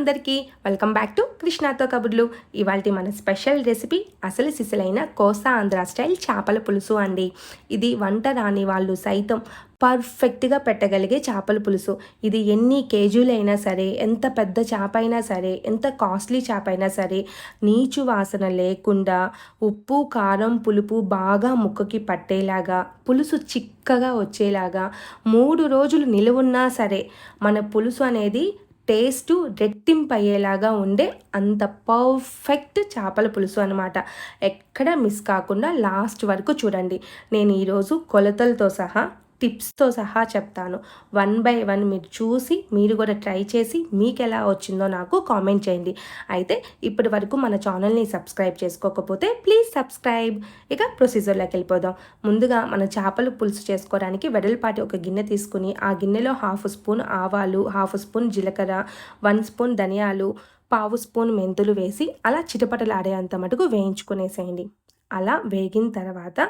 అందరికీ welcome back to కృష్ణాతో కబుర్లు. ఇవాల్టి మన స్పెషల్ రెసిపీ అసలు సిసలైన కోస్తా ఆంధ్ర స్టైల్ చేపల పులుసు అండి. ఇది వంట రాని వాళ్ళు సైతం పర్ఫెక్ట్గా పెట్టగలిగే చేపల పులుసు. ఇది ఎన్ని కేజీలైనా సరే, ఎంత పెద్ద చేప అయినా సరే, ఎంత కాస్ట్లీ చేప అయినా సరే, నీచు వాసన లేకుండా ఉప్పు కారం పులుపు బాగా ముక్కకి పట్టేలాగా, పులుసు చిక్కగా వచ్చేలాగా 3 రోజులు నిలువున్నా సరే మన పులుసు అనేది టేస్టు రెట్టింపు అయ్యేలాగా ఉండే అంత పర్ఫెక్ట్ చేపల పులుసు అనమాట. ఎక్కడ మిస్ కాకుండా లాస్ట్ వరకు చూడండి. నేను ఈరోజు కొలతలతో సహా టిప్స్తో సహా చెప్తాను. 1 బై 1 మీరు చూసి మీరు కూడా ట్రై చేసి మీకు ఎలా వచ్చిందో నాకు కామెంట్ చేయండి. అయితే ఇప్పటి వరకు మన ఛానల్ని సబ్స్క్రైబ్ చేసుకోకపోతే ప్లీజ్ సబ్స్క్రైబ్. ఇక ప్రొసీజర్లోకి వెళ్ళిపోదాం. ముందుగా మన చేపలు పులుసు చేసుకోవడానికి వెడల్పాటి ఒక గిన్నె తీసుకుని ఆ గిన్నెలో 1/2 స్పూన్ ఆవాలు, 1/2 స్పూన్ జీలకర్ర, 1 స్పూన్ ధనియాలు, 1/2 స్పూన్ మెంతులు వేసి అలా చిటపటలాడేంత మటుకు వేయించుకునేసేయండి. అలా వేగిన తర్వాత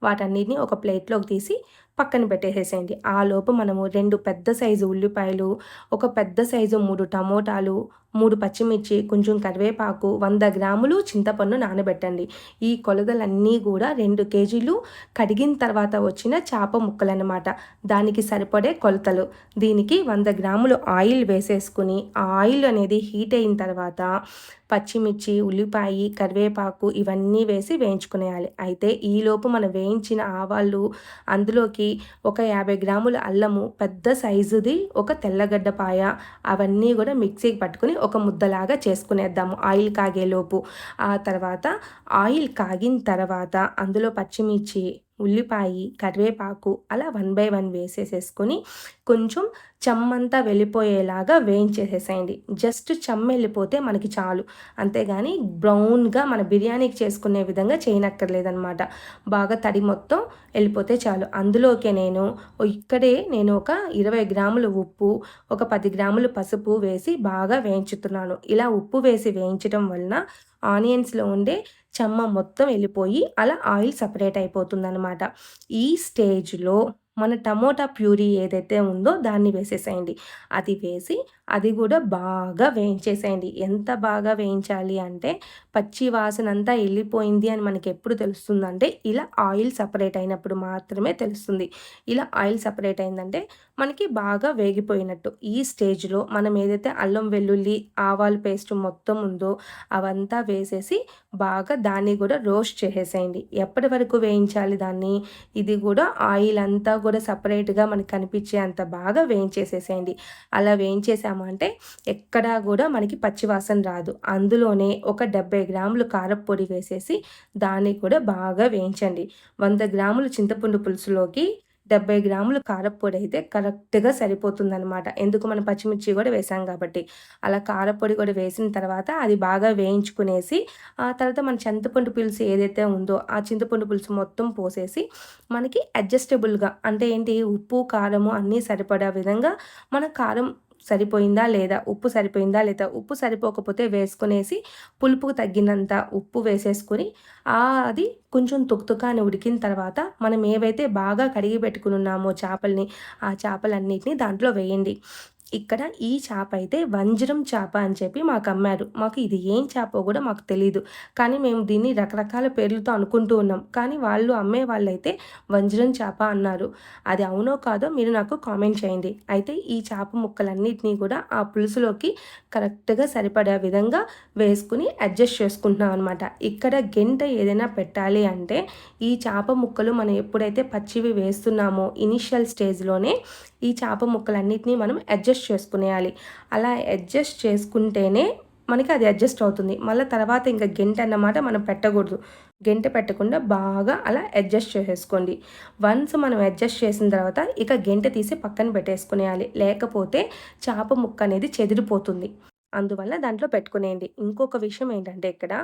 వాటన్నిటిని ఒక ప్లేట్లోకి తీసి పక్కన పెట్టేసేసేయండి. ఆలోపు మనము 2 పెద్ద సైజు ఉల్లిపాయలు, ఒక పెద్ద సైజు 3 టమోటాలు, 3 పచ్చిమిర్చి, కొంచెం కరివేపాకు, 100 గ్రాములు చింతపండు నానబెట్టండి. ఈ కొలతలన్నీ కూడా 2 కేజీలు కడిగిన తర్వాత వచ్చిన చేప ముక్కలన్నమాట. దానికి సరిపడే కొలతలు. దీనికి 100 గ్రాములు ఆయిల్ వేసేసుకుని ఆ ఆయిల్ అనేది హీట్ అయిన తర్వాత పచ్చిమిర్చి, ఉల్లిపాయ, కరివేపాకు ఇవన్నీ వేసి వేయించుకునేయాలి. అయితే ఈలోపు మనం వేయించిన ఆవాలు, అందులోకి ఒక 50 గ్రాముల అల్లము, పెద్ద సైజుది ఒక తెల్లగడ్డపాయ, అవన్నీ కూడా మిక్సీకి పట్టుకుని ఒక ముద్దలాగా చేసుకునేద్దాము ఆయిల్ కాగేలోపు. ఆ తర్వాత ఆయిల్ కాగిన తర్వాత అందులో పచ్చిమిర్చి, ఉల్లిపాయ, కరివేపాకు అలా 1 బై 1 వేసేసేసుకొని కొంచెం చెమ్మంతా వెళ్ళిపోయేలాగా వేయించేసేసేయండి. జస్ట్ చెమ్మ వెళ్ళిపోతే మనకి చాలు. అంతేగాని బ్రౌన్గా మన బిర్యానీకి చేసుకునే విధంగా చేయనక్కర్లేదనమాట. బాగా తడి మొత్తం వెళ్ళిపోతే చాలు. అందులోకే నేను ఒక 20 గ్రాములు ఉప్పు, ఒక 10 గ్రాములు పసుపు వేసి బాగా వేయించుతున్నాను. ఇలా ఉప్పు వేసి వేయించడం వలన ఆనియన్స్లో ఉండే చెమ్మ మొత్తం వెళ్ళిపోయి అలా ఆయిల్ సపరేట్ అయిపోతుందన్నమాట. ఈ స్టేజ్లో మన టమోటా ప్యూరీ ఏదైతే ఉందో దాన్ని వేసేసేయండి. అది వేసి అది కూడా బాగా వేయించేసేయండి. ఎంత బాగా వేయించాలి అంటే పచ్చి వాసన అంతా వెళ్ళిపోయింది అని మనకి ఎప్పుడు తెలుస్తుందంటే ఇలా ఆయిల్ సపరేట్ అయినప్పుడు మాత్రమే తెలుస్తుంది. ఇలా ఆయిల్ సపరేట్ అయిందంటే మనకి బాగా వేగిపోయినట్టు. ఈ స్టేజ్లో మనం ఏదైతే అల్లం వెల్లుల్లి ఆవాలు పేస్ట్ మొత్తం ఉందో అవంతా వేసేసి బాగా దాన్ని కూడా రోస్ట్ చేసేసేయండి. ఎప్పటి వరకు వేయించాలి దాన్ని? ఇది కూడా ఆయిల్ అంతా కూడా సపరేట్గా మనకి కనిపించే అంత బాగా వేయించేసేసేయండి. అలా వేయించేసామంటే ఎక్కడా కూడా మనకి పచ్చివాసన రాదు. అందులోనే ఒక 70 గ్రాములు కారప్పొడి వేసేసి దాన్ని కూడా బాగా వేయించండి. 100 గ్రాములు చింతపండు పులుసులోకి 70 గ్రాములు కారప్పొడి అయితే కరెక్ట్గా సరిపోతుందనమాట. ఎందుకు మనం పచ్చిమిర్చి కూడా వేసాం కాబట్టి. అలా కారప్పొడి కూడా వేసిన తర్వాత అది బాగా వేయించుకునేసి ఆ తర్వాత మన చింతపండు పులుసు ఏదైతే ఉందో ఆ చింతపండు పులుసు మొత్తం పోసేసి మనకి అడ్జస్టబుల్గా అంటే ఏంటి ఉప్పు కారము అన్నీ సరిపడా విధంగా మన కారం సరిపోయిందా లేదా, ఉప్పు సరిపోయిందా లేదా, ఉప్పు సరిపోకపోతే వేసుకునేసి పులుపుకు తగ్గినంత ఉప్పు వేసేసుకొని అది కొంచెం తుక్తుకాని ఉడికిన తర్వాత మనం ఏవైతే బాగా కడిగి పెట్టుకుని ఉన్నామో చేపల్ని ఆ చేపలన్నిటిని దాంట్లో వేయండి. ఇక్కడ ఈ చేప అయితే వంజరం చేప అని చెప్పి మాకు అమ్మారు. మాకు ఇది ఏం చేపో కూడా మాకు తెలీదు. కానీ మేము దీన్ని రకరకాల పేర్లతో అనుకుంటూ ఉన్నాం. కానీ వాళ్ళు అమ్మే వాళ్ళైతే వంజరం చేప అన్నారు. అది అవునో కాదో మీరు నాకు కామెంట్ చేయండి. అయితే ఈ చేప ముక్కలన్నిటినీ కూడా ఆ పులుసులోకి కరెక్ట్గా సరిపడే విధంగా వేసుకుని అడ్జస్ట్ చేసుకుంటున్నాం అనమాట. ఇక్కడ గెంట ఏదైనా పెట్టాలి అంటే ఈ చేప ముక్కలు మనం ఎప్పుడైతే పచ్చివి వేస్తున్నామో ఇనిషియల్ స్టేజ్లోనే ఈ చేప ముక్కలన్నిటినీ మనం అడ్జస్ట్ చేసుకునేయాలి. అలా అడ్జస్ట్ చేసుకుంటేనే మనకి అది అడ్జస్ట్ అవుతుంది. మళ్ళీ తర్వాత ఇంకా గెంట అన్నమాట మనం పెట్టకూడదు. గెంట పెట్టకుండా బాగా అలా అడ్జస్ట్ చేసేసుకోండి. వన్స్ మనం అడ్జస్ట్ చేసిన తర్వాత ఇక గెంట తీసి పక్కన పెట్టేసుకునేయాలి. లేకపోతే చేప ముక్క అనేది చెదిరిపోతుంది. అందువల్ల దాంట్లో పెట్టుకునేయండి. ఇంకొక విషయం ఏంటంటే ఇక్కడ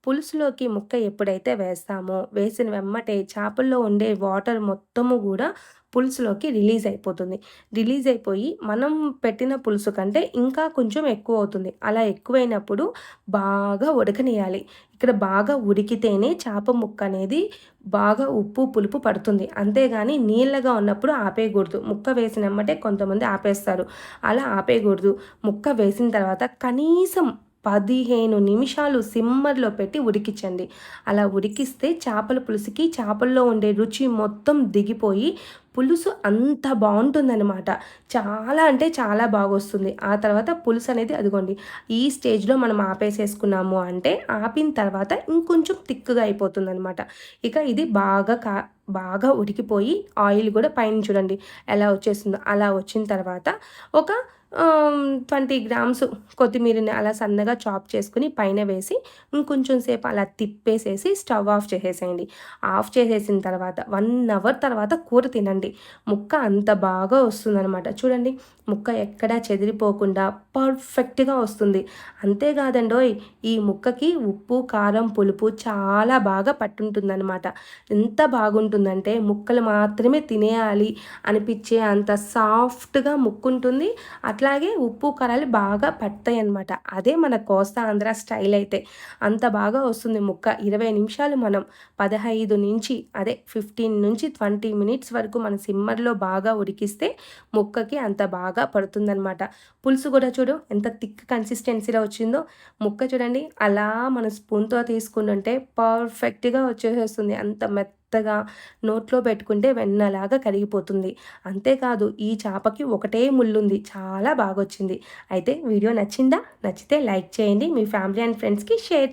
పులుసులోకి ముక్క ఎప్పుడైతే వేస్తామో వేసిన వెమ్మటే చేపల్లో ఉండే వాటర్ మొత్తము కూడా పులుసులోకి రిలీజ్ అయిపోతుంది. రిలీజ్ అయిపోయి మనం పెట్టిన పులుసు కంటే ఇంకా కొంచెం ఎక్కువ అవుతుంది. అలా ఎక్కువైనప్పుడు బాగా ఉడకనియాలి. ఇక్కడ బాగా ఉడికితేనే చేప ముక్క అనేది బాగా ఉప్పు, పులుపు పడుతుంది. అంతేగాని నీళ్ళగా ఉన్నప్పుడు ఆపేయకూడదు. ముక్క వేసినెమ్మటే కొంతమంది ఆపేస్తారు. అలా ఆపేయకూడదు. ముక్క వేసిన తర్వాత కనీసం 15 నిమిషాలు సిమ్మర్‌లో పెట్టి ఉడికించండి. అలా ఉడికిస్తే చేపల పులుసుకి చేపల్లో ఉండే రుచి మొత్తం దిగిపోయి పులుసు అంత బావుంటుందనమాట. చాలా అంటే చాలా బాగొస్తుంది. ఆ తర్వాత పులుసు అనేది అదిగోండి ఈ స్టేజ్‌లో మనం ఆపేసేసుకున్నాము అంటే ఆపిన తర్వాత ఇంకొంచెం థిక్‌గా అయిపోతుందనమాట. ఇక ఇది బాగా ఉడికిపోయి ఆయిల్ కూడా పైన చూడండి ఎలా వచ్చేసిందో. అలా వచ్చిన తర్వాత ఒక 20 గ్రామ్స్ కొత్తిమీరని అలా సన్నగా చాప్ చేసుకొని పైన వేసి ఇంకొంచెం సేపు అలా తిప్పేసేసి స్టవ్ ఆఫ్ చేసేసేయండి. ఆఫ్ చేసేసిన తర్వాత 1 అవర్ తర్వాత కూర తినండి. ముక్క అంత బాగా వస్తుందనమాట. చూడండి ముక్క ఎక్కడా చెదిరిపోకుండా పర్ఫెక్ట్‌గా వస్తుంది. అంతేకాదండోయ్ ఈ ముక్కకి ఉప్పు, కారం, పులుపు చాలా బాగా పట్టుంటుందనమాట. ఎంత బాగుంటుందంటే ముక్కలు మాత్రమే తినేయాలి అనిపించే అంత సాఫ్ట్‌గా ముక్కుంటుంది. అట్లాగే ఉప్పు, కారాలు బాగా పడతాయన్నమాట. అదే మన కోస్తా ఆంధ్ర స్టైల్ అయితే. అంత బాగా వస్తుంది ముక్క. 20 నిమిషాలు మనం 15-20 మినిట్స్ వరకు మన సిమ్మర్‌లో బాగా ఉడికిస్తే ముక్కకి అంత బాగా పడుతుందనమాట. పులుసు కూడా చూడు ఎంత థిక్ కన్సిస్టెన్సీలో వచ్చిందో. ముక్క చూడండి అలా మన స్పూన్‌తో తీసుకుంటుంటే పర్ఫెక్ట్‌గా వచ్చేసేస్తుంది. అంత మెత్తగా నోట్లో పెట్టుకుంటే వెన్నలాగా కరిగిపోతుంది. అంతేకాదు ఈ చేపకి ఒకటే ముల్లుంది. చాలా బాగొచ్చింది. అయితే వీడియో నచ్చిందా? నచ్చితే లైక్ చేయండి. మీ ఫ్యామిలీ అండ్ ఫ్రెండ్స్‌కి షేర్